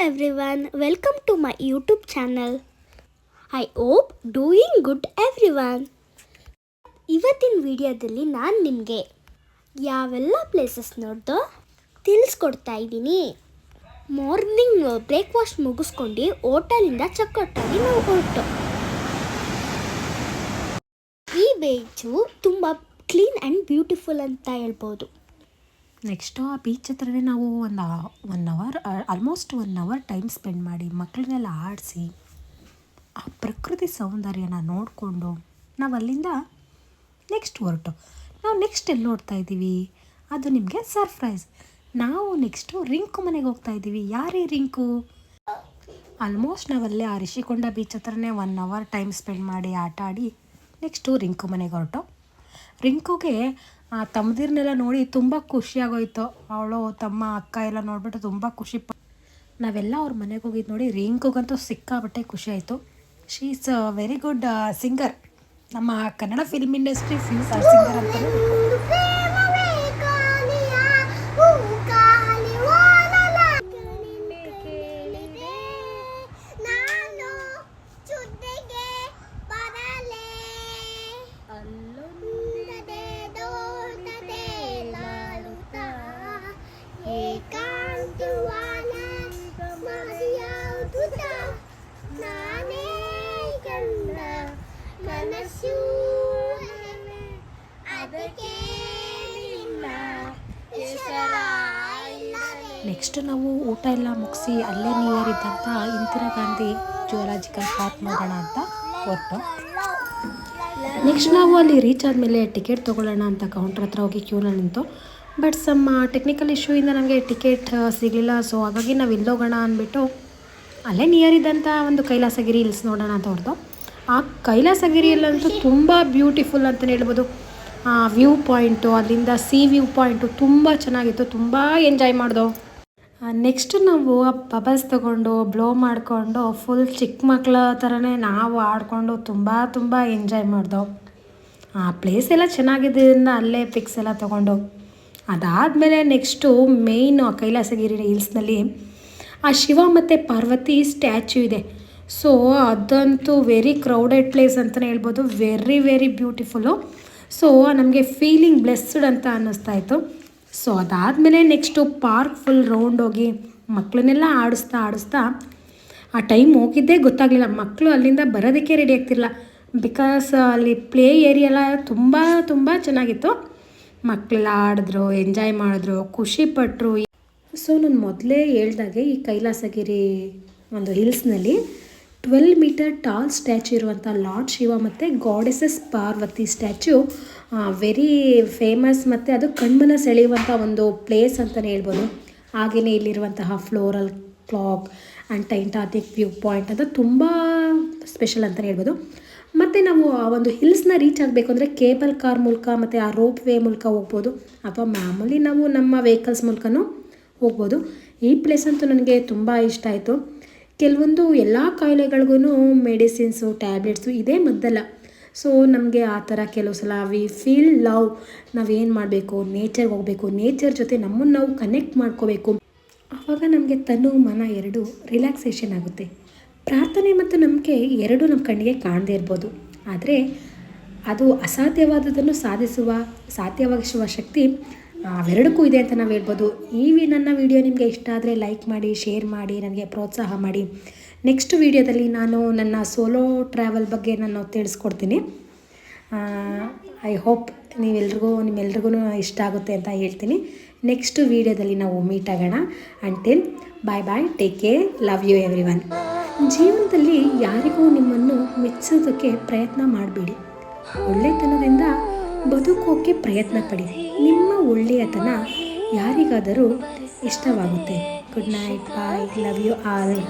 everyone, welcome to my YouTube channel. I hope doing good everyone. ಇವತ್ತಿನ ವಿಡಿಯೋದಲ್ಲಿ ನಾನು ನಿಮಗೆ ಯಾವೆಲ್ಲ ಪ್ಲೇಸಸ್ ನೋಡ್ದೋ ತಿಳಿಸ್ಕೊಡ್ತಾ ಇದ್ದೀನಿ. ಮಾರ್ನಿಂಗ್ ಬ್ರೇಕ್ಫಾಸ್ಟ್ ಮುಗಿಸ್ಕೊಂಡು ಹೋಟೆಲಿಂದ ಚಕ್ಕೊಟ್ಟಾಗಿ ನಾವು ಹೊರಟು. ಈ ಬೀಚು ತುಂಬ ಕ್ಲೀನ್ ಆ್ಯಂಡ್ ಬ್ಯೂಟಿಫುಲ್ ಅಂತ ಹೇಳ್ಬೋದು. ನೆಕ್ಸ್ಟು ಆ ಬೀಚ್ ಹತ್ರನೇ ನಾವು ಆಲ್ಮೋಸ್ಟ್ 1 ಅವರ್ ಟೈಮ್ ಸ್ಪೆಂಡ್ ಮಾಡಿ ಮಕ್ಕಳನ್ನೆಲ್ಲ ಆಡಿಸಿ ಆ ಪ್ರಕೃತಿ ಸೌಂದರ್ಯನ ನೋಡಿಕೊಂಡು ನಾವು ಅಲ್ಲಿಂದ ನೆಕ್ಸ್ಟ್ ಹೊರಟು. ನಾವು ನೆಕ್ಸ್ಟ್ ಎಲ್ಲಿ ನೋಡ್ತಾ ಇದ್ದೀವಿ ಅದು ನಿಮಗೆ ಸರ್ಪ್ರೈಸ್. ನಾವು ನೆಕ್ಸ್ಟು ರಿಂಕು ಮನೆಗೆ ಹೋಗ್ತಾ ಇದ್ದೀವಿ. ಯಾರೇ ರಿಂಕು? ಆಲ್ಮೋಸ್ಟ್ ನಾವಲ್ಲೇ ಆ ರಿಷಿಕೊಂಡ ಬೀಚ್ ಹತ್ರನೇ 1 ಅವರ್ ಟೈಮ್ ಸ್ಪೆಂಡ್ ಮಾಡಿ ಆಟ ಆಡಿ ನೆಕ್ಸ್ಟು ರಿಂಕು ಮನೆಗೆ ಹೊರಟು. ರಿಂಕುಗೆ ಆ ತಮ್ಮದಿರನ್ನೆಲ್ಲ ನೋಡಿ ತುಂಬ ಖುಷಿಯಾಗೋಯ್ತು. ಅವಳು ತಮ್ಮ ಅಕ್ಕ ಎಲ್ಲ ನೋಡಿಬಿಟ್ಟು ತುಂಬ ನಾವೆಲ್ಲ ಅವ್ರ ಮನೆಗೆ ಹೋಗಿದ್ದು ನೋಡಿ ರಿಂಕುಗಂತೂ ಸಿಕ್ಕಾಬಟ್ಟೆ ಖುಷಿ ಆಯಿತು. She is a very good singer. ನಮ್ಮ ಕನ್ನಡ ಫಿಲ್ಮ್ ಇಂಡಸ್ಟ್ರಿ ಸಿಂಗರ್ ಅಂತ. ನೆಕ್ಸ್ಟ್ ನಾವು ಊಟ ಎಲ್ಲ ಮುಗಿಸಿ ಅಲ್ಲೇ ನಿಯರ್ ಇದ್ದಂಥ ಇಂದಿರಾ ಗಾಂಧಿ ಜುವಲಾಜಿಕಲ್ ಪಾರ್ಕ್ ನೋಡೋಣ ಅಂತ ಹೊರಟು. ನೆಕ್ಸ್ಟ್ ನಾವು ಅಲ್ಲಿ ರೀಚ್ ಆದಮೇಲೆ ಟಿಕೆಟ್ ತೊಗೊಳ್ಳೋಣ ಅಂತ ಕೌಂಟ್ರ್ ಹತ್ರ ಹೋಗಿ ಕ್ಯೂನಲ್ಲಿ ನಿಂತು. ಬಟ್ ಸಮ್ ಟೆಕ್ನಿಕಲ್ ಇಶ್ಯೂಯಿಂದ ನಮಗೆ ಟಿಕೆಟ್ ಸಿಗಲಿಲ್ಲ. ಸೊ ಹಾಗಾಗಿ ನಾವು ಇಲ್ಲೋಗೋಣ ಅಂದ್ಬಿಟ್ಟು ಅಲ್ಲೇ ನಿಯರ್ ಇದ್ದಂಥ ಒಂದು ಕೈಲಾಸಗಿರಿ ಹಿಲ್ಸ್ ನೋಡೋಣ ಅಂತ ಹೊರಟು. ಆ ಕೈಲಾಸಗಿರಿಯಲ್ಲಂತೂ ತುಂಬ ಬ್ಯೂಟಿಫುಲ್ ಅಂತಲೇ ಹೇಳ್ಬೋದು. ವ್ಯೂ ಪಾಯಿಂಟು, ಅಲ್ಲಿಂದ ವ್ಯೂ ಪಾಯಿಂಟು ತುಂಬ ಚೆನ್ನಾಗಿತ್ತು. ತುಂಬ ಎಂಜಾಯ್ ಮಾಡ್ದೋ. ನೆಕ್ಸ್ಟ್ ನಾವು ಬಬಲ್ಸ್ ತೊಗೊಂಡು ಬ್ಲೋ ಮಾಡಿಕೊಂಡು ಫುಲ್ ಚಿಕ್ಕ ಮಕ್ಕಳ ಥರನೇ ನಾವು ಆಡಿಕೊಂಡು ತುಂಬ ಎಂಜಾಯ್ ಮಾಡ್ದೋ. ಆ ಪ್ಲೇಸ್ ಎಲ್ಲ ಚೆನ್ನಾಗಿದ್ದರಿಂದ ಅಲ್ಲೇ ಪಿಕ್ಸ್ ಎಲ್ಲ ತೊಗೊಂಡು ಅದಾದಮೇಲೆ ನೆಕ್ಸ್ಟು ಮೇಯ್ನು ಕೈಲಾಸಗಿರಿ ಹಿಲ್ಸ್ನಲ್ಲಿ ಆ ಶಿವ ಮತ್ತು ಪಾರ್ವತಿ ಸ್ಟ್ಯಾಚ್ಯೂ ಇದೆ. ಸೊ ಅದಂತೂ ವೆರಿ ಕ್ರೌಡೆಡ್ ಪ್ಲೇಸ್ ಅಂತಲೇ ಹೇಳ್ಬೋದು. Very beautiful. ಸೊ ನಮಗೆ ಫೀಲಿಂಗ್ ಬ್ಲೆಸ್ಡ್ ಅಂತ ಅನ್ನಿಸ್ತಾ ಇತ್ತು. ಸೊ ಅದಾದಮೇಲೆ ನೆಕ್ಸ್ಟು ಪಾರ್ಕ್ ಫುಲ್ ರೌಂಡ್ ಹೋಗಿ ಮಕ್ಕಳನ್ನೆಲ್ಲ ಆಡಿಸ್ತಾ ಆ ಟೈಮ್ ಹೋಗಿದ್ದೇ ಗೊತ್ತಾಗಲಿಲ್ಲ. ಮಕ್ಕಳು ಅಲ್ಲಿಂದ ಬರೋದಕ್ಕೆ ರೆಡಿ ಆಗ್ತಿರಲಿಲ್ಲ. ಬಿಕಾಸ್ ಅಲ್ಲಿ ಪ್ಲೇ ಏರಿಯಾ ಎಲ್ಲ ತುಂಬ ಚೆನ್ನಾಗಿತ್ತು. ಮಕ್ಕಳೆಲ್ಲ ಆಡಿದ್ರು, ಎಂಜಾಯ್ ಮಾಡಿದ್ರು, ಖುಷಿಪಟ್ಟರು. ಸೊ ನಾನು ಮೊದಲೇ ಹೇಳ್ದಾಗೆ ಈ ಕೈಲಾಸಗಿರಿ ಒಂದು ಹಿಲ್ಸ್ನಲ್ಲಿ 12 ಮೀಟರ್ ಟಾಲ್ ಸ್ಟ್ಯಾಚ್ಯೂ ಇರುವಂಥ ಲಾರ್ಡ್ ಶಿವ ಮತ್ತು goddesses Parvati statue very famous ಮತ್ತು ಅದು ಕಣ್ಮನ ಸೆಳೆಯುವಂಥ ಒಂದು ಪ್ಲೇಸ್ ಅಂತಲೇ ಹೇಳ್ಬೋದು. ಹಾಗೆಯೇ ಇಲ್ಲಿರುವಂತಹ floral clock and Titanic view point ಅಂತ ತುಂಬ ಸ್ಪೆಷಲ್ ಅಂತಲೇ ಹೇಳ್ಬೋದು. ಮತ್ತು ನಾವು ಆ ಒಂದು ಹಿಲ್ಸ್ನ ರೀಚ್ ಆಗಬೇಕು ಅಂದರೆ ಕೇಬಲ್ ಕಾರ್ ಮೂಲಕ ಮತ್ತು ಆ ರೋಪ್ ವೇ ಮೂಲಕ ಹೋಗ್ಬೋದು, ಅಥವಾ ಮಾಮೂಲಿ ನಾವು ನಮ್ಮ ವೆಹಿಕಲ್ಸ್ ಮೂಲಕನೂ ಹೋಗ್ಬೋದು. ಈ ಪ್ಲೇಸ್ ಅಂತೂ ನನಗೆ ತುಂಬ ಇಷ್ಟ ಆಯಿತು. ಕೆಲವೊಂದು ಎಲ್ಲ ಕಾಯಿಲೆಗಳಿಗೂ ಮೆಡಿಸಿನ್ಸು, ಟ್ಯಾಬ್ಲೆಟ್ಸು ಇದೇ ಮದ್ದಲ್ಲ. ಸೊ ನಮಗೆ ಆ ಥರ ಕೆಲವು ಸಲ ವಿ ಫೀಲ್ ಲವ್. ನಾವೇನು ಮಾಡಬೇಕು, ನೇಚರ್ಗೆ ಹೋಗಬೇಕು, ನೇಚರ್ ಜೊತೆ ನಮ್ಮನ್ನು ನಾವು ಕನೆಕ್ಟ್ ಮಾಡ್ಕೋಬೇಕು. ಆವಾಗ ನಮಗೆ ತನು ಮನ ಎರಡೂ ರಿಲ್ಯಾಕ್ಸೇಷನ್ ಆಗುತ್ತೆ. ಪ್ರಾರ್ಥನೆ ಮತ್ತು ನಂಬಿಕೆ ಎರಡೂ ನಮ್ಮ ಕಣ್ಣಿಗೆ ಕಾಣದೇ ಇರ್ಬೋದು, ಆದರೆ ಅದು ಅಸಾಧ್ಯವಾದದನ್ನು ಸಾಧ್ಯವಾಗಿಸುವ ಶಕ್ತಿ ಅವೆರಡಕ್ಕೂ ಇದೆ ಅಂತ ನಾವು ಹೇಳ್ಬೋದು. ನನ್ನ ವಿಡಿಯೋ ನಿಮಗೆ ಇಷ್ಟ ಆದರೆ ಲೈಕ್ ಮಾಡಿ, ಶೇರ್ ಮಾಡಿ, ನನಗೆ ಪ್ರೋತ್ಸಾಹ ಮಾಡಿ. ನೆಕ್ಸ್ಟ್ ವಿಡಿಯೋದಲ್ಲಿ ನಾನು ನನ್ನ ಸೋಲೋ ಟ್ರಾವೆಲ್ ಬಗ್ಗೆ ನಾನು ತಿಳಿಸ್ಕೊಡ್ತೀನಿ. ಐ ಹೋಪ್ ನಿಮ್ಮೆಲ್ರಿಗೂ ಇಷ್ಟ ಆಗುತ್ತೆ ಅಂತ ಹೇಳ್ತೀನಿ. ನೆಕ್ಸ್ಟ್ ವಿಡಿಯೋದಲ್ಲಿ ನಾವು ಮೀಟ್ ಆಗೋಣ. Until bye, take care, love you everyone. ಜೀವನದಲ್ಲಿ ಯಾರಿಗೂ ನಿಮ್ಮನ್ನು ಮೆಚ್ಚೋದಕ್ಕೆ ಪ್ರಯತ್ನ ಮಾಡಬೇಡಿ. ಒಳ್ಳೆತನದಿಂದ ಬದುಕೋಕ್ಕೆ ಪ್ರಯತ್ನ ಪಡಿ. ನಿಮ್ಮ ಒಳ್ಳೆಯತನ ಯಾರಿಗಾದರೂ ಇಷ್ಟವಾಗುತ್ತೆ. Good night, bye, love you all.